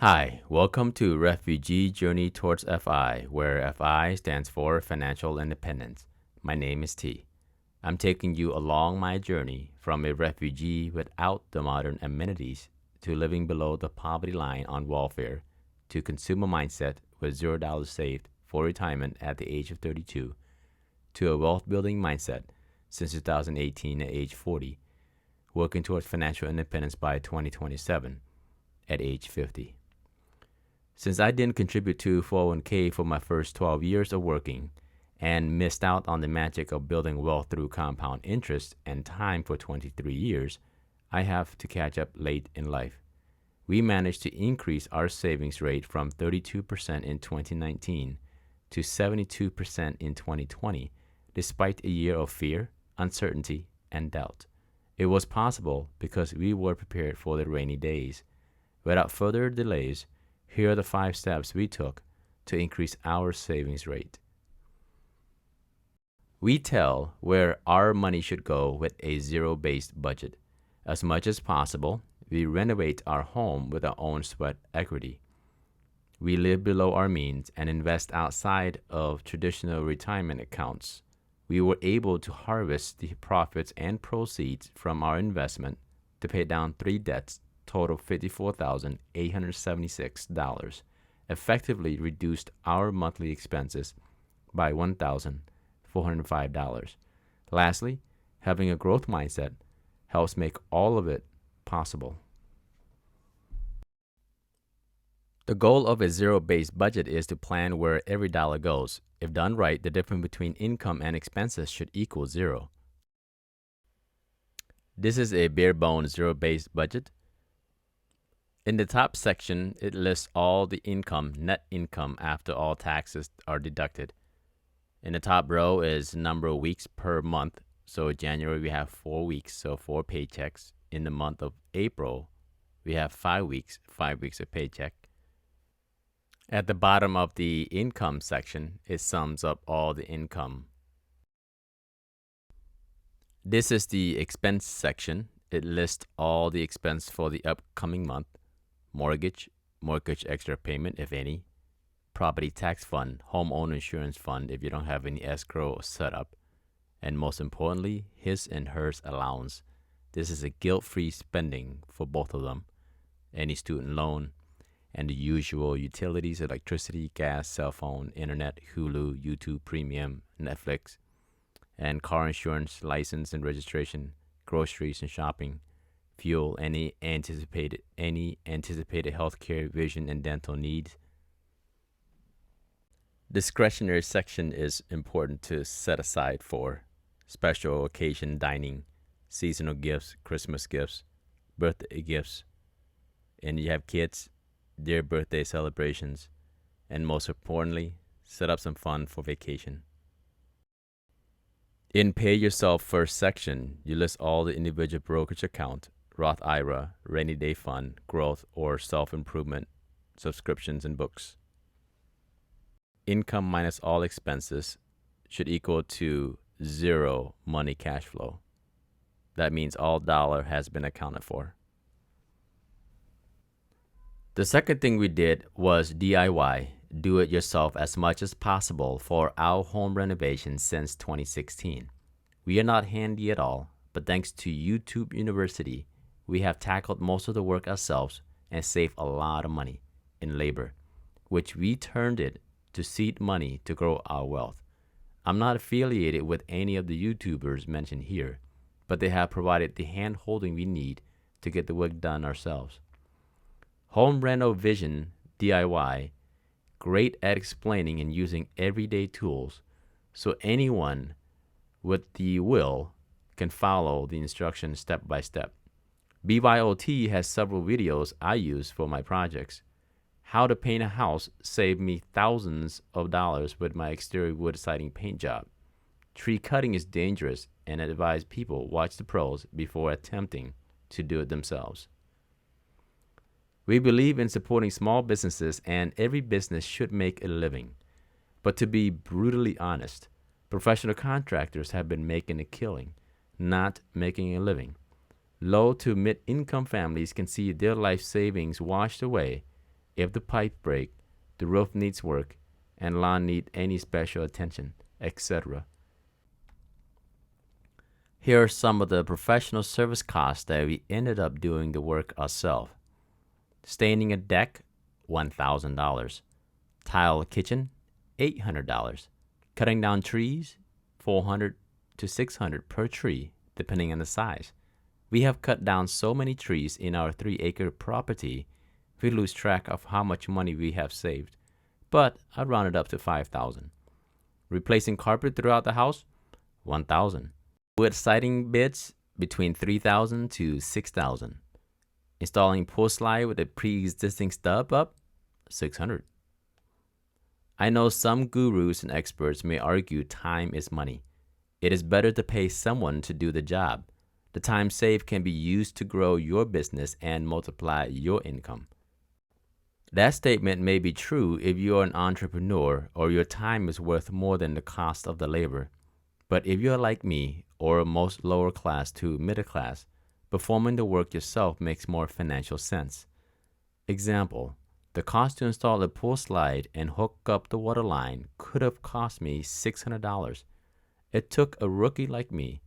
Hi, welcome to Refugee Journey Towards FI, where FI stands for Financial Independence. My name is T. I'm taking you along my journey from a refugee without the modern amenities to living below the poverty line on welfare to consumer mindset with $0 saved for retirement at the age of 32 to a wealth building mindset since 2018 at age 40, working towards financial independence by 2027 at age 50. Since I didn't contribute to 401k for my first 12 years of working and missed out on the magic of building wealth through compound interest and time for 23 years, I have to catch up late in life. We managed to increase our savings rate from 32% in 2019 to 72% in 2020, despite a year of fear, uncertainty, and doubt. It was possible because we were prepared for the rainy days. Without further delays, here are the 5 steps we took to increase our savings rate. We tell where our money should go with a zero-based budget. As much as possible, we renovate our home with our own sweat equity. We live below our means and invest outside of traditional retirement accounts. We were able to harvest the profits and proceeds from our investment to pay down 3 debts total $54,876, effectively reduced our monthly expenses by $1,405. Lastly, having a growth mindset helps make all of it possible. The goal of a zero-based budget is to plan where every dollar goes. If done right, the difference between income and expenses should equal 0. This is a bare-bones zero-based budget. In the top section, it lists all the net income after all taxes are deducted. In the top row is number of weeks per month. So January we have 4 weeks, so 4 paychecks. In the month of April, we have 5 weeks, 5 weeks of paycheck. At the bottom of the income section, it sums up all the income. This is the expense section. It lists all the expense for the upcoming month. Mortgage extra payment, if any, property tax fund, homeowner insurance fund if you don't have any escrow set up, and most importantly, his and hers allowance. This is a guilt-free spending for both of them, any student loan, and the usual utilities, electricity, gas, cell phone, internet, Hulu, YouTube Premium, Netflix, and car insurance, license and registration, groceries and shopping, fuel, any anticipated healthcare, vision, and dental needs. Discretionary section is important to set aside for special occasion dining, seasonal gifts, Christmas gifts, birthday gifts, and you have kids, their birthday celebrations, and most importantly, set up some fun for vacation. In Pay Yourself First section, you list all the individual brokerage account, Roth IRA, rainy day fund, growth, or self-improvement, subscriptions, and books. Income minus all expenses should equal to 0 money cash flow. That means all dollar has been accounted for. The second thing we did was DIY, do it yourself as much as possible for our home renovation since 2016. We are not handy at all, but thanks to YouTube University, we have tackled most of the work ourselves and saved a lot of money in labor, which we turned it to seed money to grow our wealth. I'm not affiliated with any of the YouTubers mentioned here, but they have provided the hand-holding we need to get the work done ourselves. Home Reno Vision DIY, great at explaining and using everyday tools so anyone with the will can follow the instructions step by step. BYOT has several videos I use for my projects. How to paint a house saved me thousands of dollars with my exterior wood siding paint job. Tree cutting is dangerous and I advise people watch the pros before attempting to do it themselves. We believe in supporting small businesses and every business should make a living. But to be brutally honest, professional contractors have been making a killing, not making a living. Low to mid-income families can see their life savings washed away if the pipe break, the roof needs work, and lawn need any special attention, etc. Here are some of the professional service costs that we ended up doing the work ourselves. Staining a deck, $1,000. Tile kitchen, $800. Cutting down trees, $400 to $600 per tree, depending on the size. We have cut down so many trees in our 3-acre property, we lose track of how much money we have saved. But I rounded up to $5,000. Replacing carpet throughout the house, $1,000. Wood siding bids between $3,000 to $6,000. Installing pool slide with a pre-existing stub up, $600. I know some gurus and experts may argue time is money. It is better to pay someone to do the job. The time saved can be used to grow your business and multiply your income. That statement may be true if you are an entrepreneur or your time is worth more than the cost of the labor. But if you're like me, or most lower class to middle class, performing the work yourself makes more financial sense. Example, the cost to install a pool slide and hook up the water line could have cost me $600. It took a rookie like me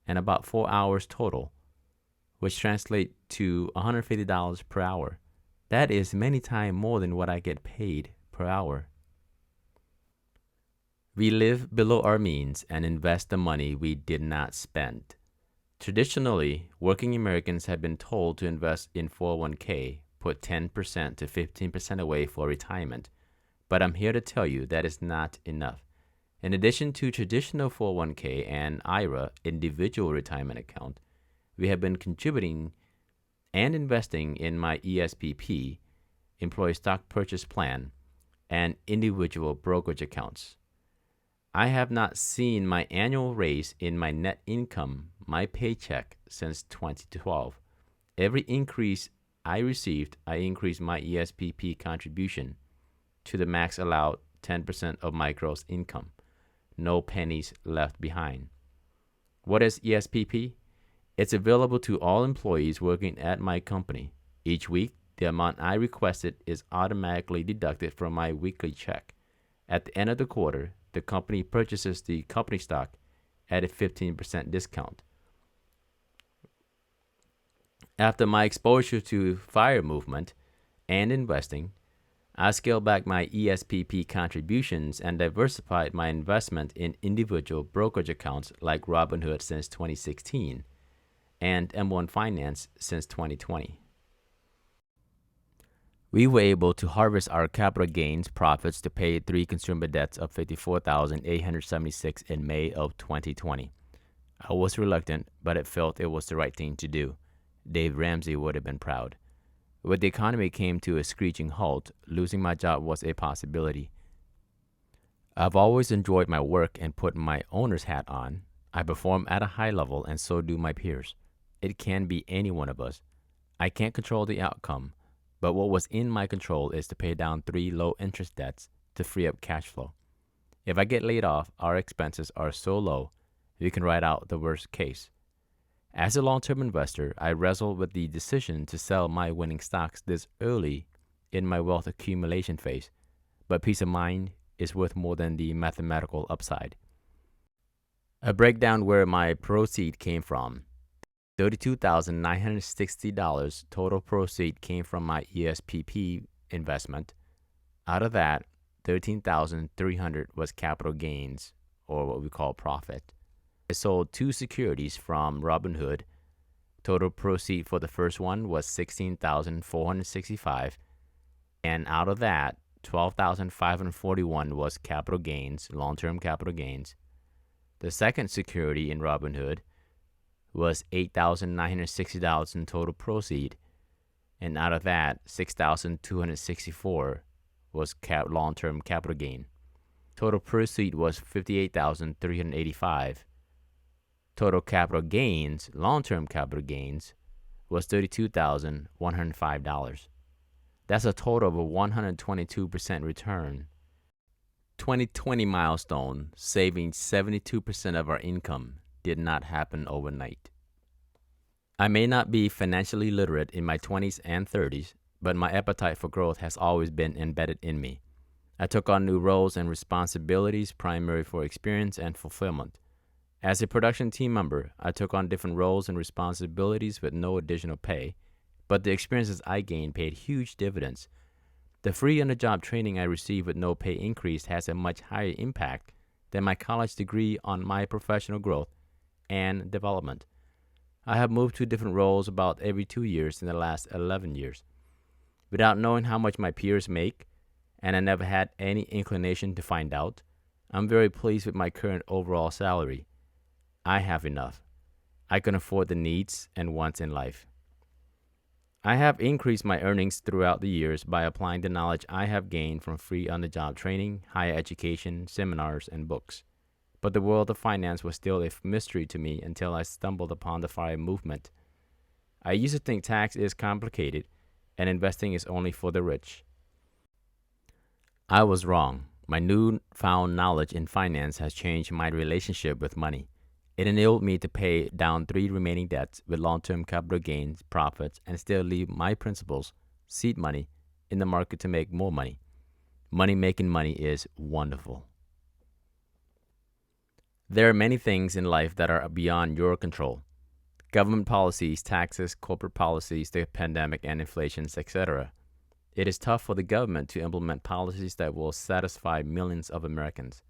and about 4 hours total, which translates to $150 per hour. That is many times more than what I get paid per hour. We live below our means and invest the money we did not spend. Traditionally, working Americans have been told to invest in 401k, put 10% to 15% away for retirement. But I'm here to tell you that is not enough. In addition to traditional 401k and IRA individual retirement account, we have been contributing and investing in my ESPP, Employee Stock Purchase Plan, and individual brokerage accounts. I have not seen my annual raise in my net income, my paycheck, since 2012. Every increase I received, I increased my ESPP contribution to the max allowed 10% of my gross income. No pennies left behind. What is ESPP? It's available to all employees working at my company. Each week, the amount I requested is automatically deducted from my weekly check. At the end of the quarter, the company purchases the company stock at a 15% discount. After my exposure to FIRE movement and investing, I scaled back my ESPP contributions and diversified my investment in individual brokerage accounts like Robinhood since 2016 and M1 Finance since 2020. We were able to harvest our capital gains profits to pay 3 consumer debts of $54,876 in May of 2020. I was reluctant, but I felt it was the right thing to do. Dave Ramsey would have been proud. When the economy came to a screeching halt, losing my job was a possibility. I've always enjoyed my work and put my owner's hat on. I perform at a high level, and so do my peers. It can be any one of us. I can't control the outcome, but what was in my control is to pay down 3 low-interest debts to free up cash flow. If I get laid off, our expenses are so low, we can ride out the worst case. As a long-term investor, I wrestled with the decision to sell my winning stocks this early in my wealth accumulation phase, but peace of mind is worth more than the mathematical upside. A breakdown where my proceed came from. $32,960 total proceed came from my ESPP investment. Out of that, $13,300 was capital gains, or what we call profit. I sold 2 securities from Robinhood. Total proceed for the first one was $16,465, and out of that, $12,541 was capital gains, long-term capital gains. The second security in Robinhood was $8,960 in total proceed, and out of that, $6,264 was long-term capital gain. Total proceed was $58,385. Total capital gains, long-term capital gains, was $32,105. That's a total of a 122% return. 2020 milestone, saving 72% of our income, did not happen overnight. I may not be financially literate in my 20s and 30s, but my appetite for growth has always been embedded in me. I took on new roles and responsibilities primarily for experience and fulfillment. As a production team member, I took on different roles and responsibilities with no additional pay, but the experiences I gained paid huge dividends. The free on-the-job training I received with no pay increase has a much higher impact than my college degree on my professional growth and development. I have moved to different roles about every 2 years in the last 11 years. Without knowing how much my peers make, and I never had any inclination to find out, I'm very pleased with my current overall salary. I have enough. I can afford the needs and wants in life. I have increased my earnings throughout the years by applying the knowledge I have gained from free on-the-job training, higher education, seminars, and books. But the world of finance was still a mystery to me until I stumbled upon the FI movement. I used to think tax is complicated and investing is only for the rich. I was wrong. My newfound knowledge in finance has changed my relationship with money. It enabled me to pay down 3 remaining debts with long-term capital gains, profits, and still leave my principals, seed money, in the market to make more money. Money making money is wonderful. There are many things in life that are beyond your control. Government policies, taxes, corporate policies, the pandemic and inflation, etc. It is tough for the government to implement policies that will satisfy millions of Americans.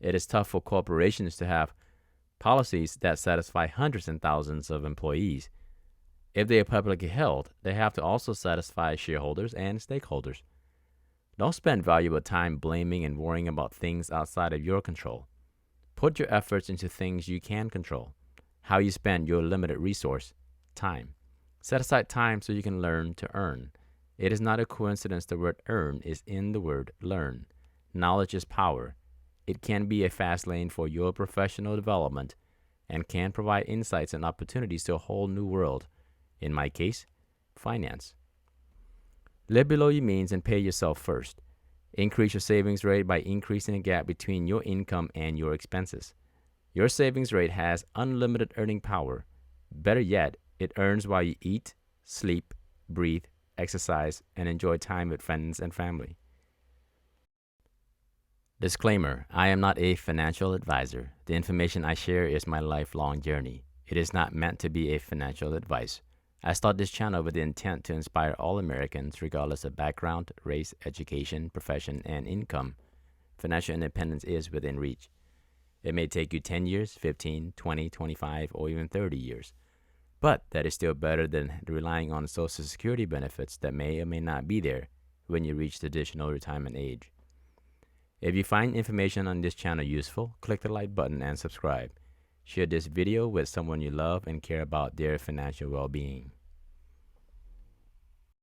It is tough for corporations to have policies that satisfy hundreds and thousands of employees. If they are publicly held, they have to also satisfy shareholders and stakeholders. Don't spend valuable time blaming and worrying about things outside of your control. Put your efforts into things you can control. How you spend your limited resource, time. Set aside time so you can learn to earn. It is not a coincidence the word earn is in the word learn. Knowledge is power. It can be a fast lane for your professional development and can provide insights and opportunities to a whole new world. In my case, finance. Live below your means and pay yourself first. Increase your savings rate by increasing the gap between your income and your expenses. Your savings rate has unlimited earning power. Better yet, it earns while you eat, sleep, breathe, exercise, and enjoy time with friends and family. Disclaimer: I am not a financial advisor. The information I share is my lifelong journey. It is not meant to be a financial advice. I started this channel with the intent to inspire all Americans, regardless of background, race, education, profession, and income. Financial independence is within reach. It may take you 10 years, 15, 20, 25, or even 30 years. But that is still better than relying on Social Security benefits that may or may not be there when you reach the additional retirement age. If you find information on this channel useful, click the like button and subscribe. Share this video with someone you love and care about their financial well-being.